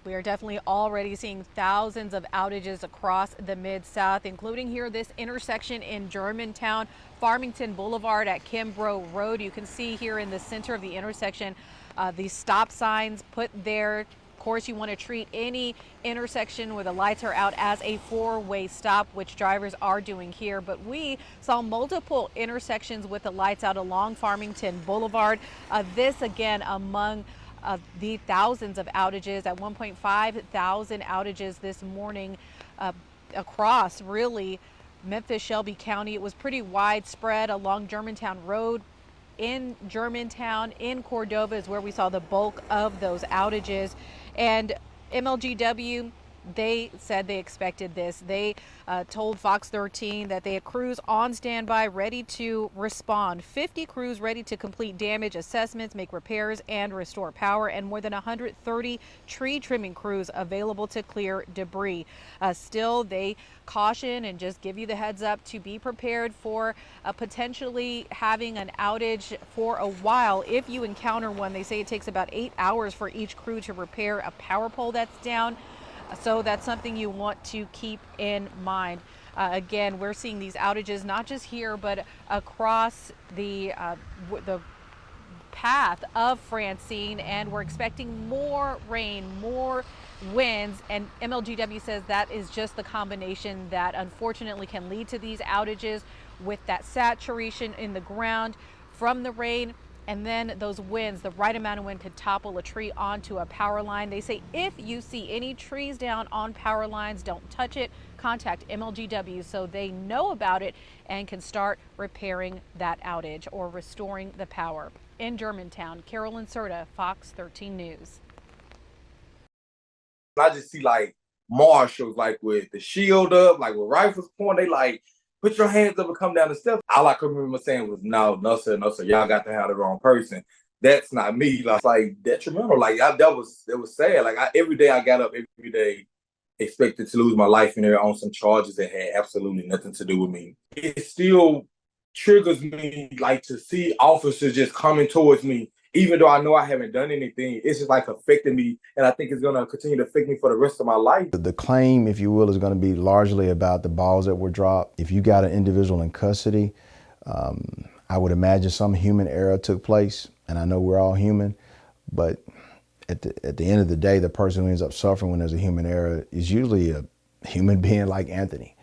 We are definitely already seeing thousands of outages across the Mid-South, including here this intersection in Germantown, Farmington Boulevard at Kimbrough Road. You can see here in the center of the intersection, these stop signs put there. Of course, you want to treat any intersection where the lights are out as a four-way stop, which drivers are doing here. But we saw multiple intersections with the lights out along Farmington Boulevard. This again among the thousands of outages, at 1.5 thousand outages this morning across really Memphis, Shelby County. It was pretty widespread along Germantown Road. In Germantown, in Cordova is where we saw the bulk of those outages. And MLGW, they said they expected this. They told Fox 13 that they had crews on standby ready to respond. 50 crews ready to complete damage assessments, make repairs, and restore power, and more than 130 tree trimming crews available to clear debris. Still, they caution and just give you the heads up to be prepared for potentially having an outage for a while. If you encounter one, they say it takes about 8 hours for each crew to repair a power pole that's down. So that's something you want to keep in mind. Again, we're seeing these outages not just here, but across the path of Francine, and we're expecting more rain, more winds, and MLGW says that is just the combination that unfortunately can lead to these outages, with that saturation in the ground from the rain. And then those winds, the right amount of wind could topple a tree onto a power line. They say if you see any trees down on power lines, don't touch it. Contact MLGW so they know about it and can start repairing that outage or restoring the power. In Germantown, Carolyn, Cerda, Fox 13 News. I just see like marshals, like with the shield up, like with rifles pointing, they like, put your hands up and come down the steps. All I could remember saying was, no, sir, y'all got to have the wrong person. That's not me. Like detrimental. Like it was sad. Like every day I got up, every day expected to lose my life in there on some charges that had absolutely nothing to do with me. It still triggers me, like, to see officers just coming towards me, even though I know I haven't done anything. It's just like affecting me, and I think it's going to continue to affect me for the rest of my life. The claim, if you will, is going to be largely about the balls that were dropped. If you got an individual in custody, I would imagine some human error took place, and I know we're all human, but at the end of the day, the person who ends up suffering when there's a human error is usually a human being like Anthony.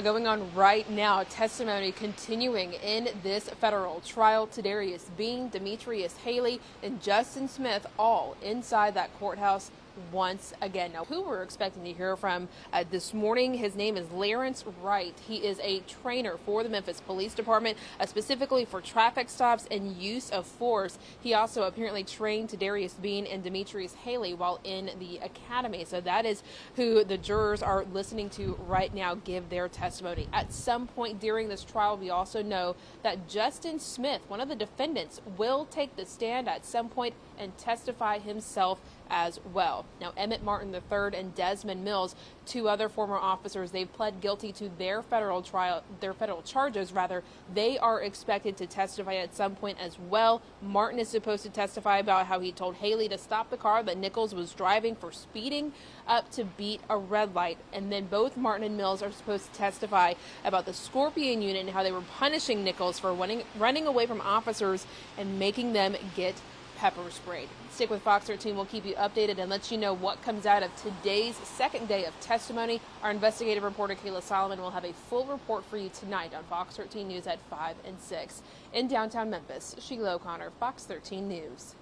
Going on right now, testimony continuing in this federal trial. Tadarius Bean, Demetrius Haley, and Justin Smith all inside that courthouse once again. Now, who we're expecting to hear from this morning, his name is Lawrence Wright. He is a trainer for the Memphis Police Department, specifically for traffic stops and use of force. He also apparently trained Tadarius Bean and Demetrius Haley while in the academy. So that is who the jurors are listening to right now give their testimony. At some point during this trial, we also know that Justin Smith, one of the defendants, will take the stand at some point and testify himself as well. Now, Emmett Martin III and Desmond Mills, two other former officers, they've pled guilty to their federal charges. They are expected to testify at some point as well. Martin is supposed to testify about how he told Haley to stop the car that Nichols was driving for speeding up to beat a red light. And then both Martin and Mills are supposed to testify about the Scorpion unit and how they were punishing Nichols for running away from officers and making them get pepper sprayed. Stick with Fox 13. We'll keep you updated and let you know what comes out of today's second day of testimony. Our investigative reporter Kayla Solomon will have a full report for you tonight on Fox 13 News at 5 and 6. In downtown Memphis, Sheila O'Connor, Fox 13 News.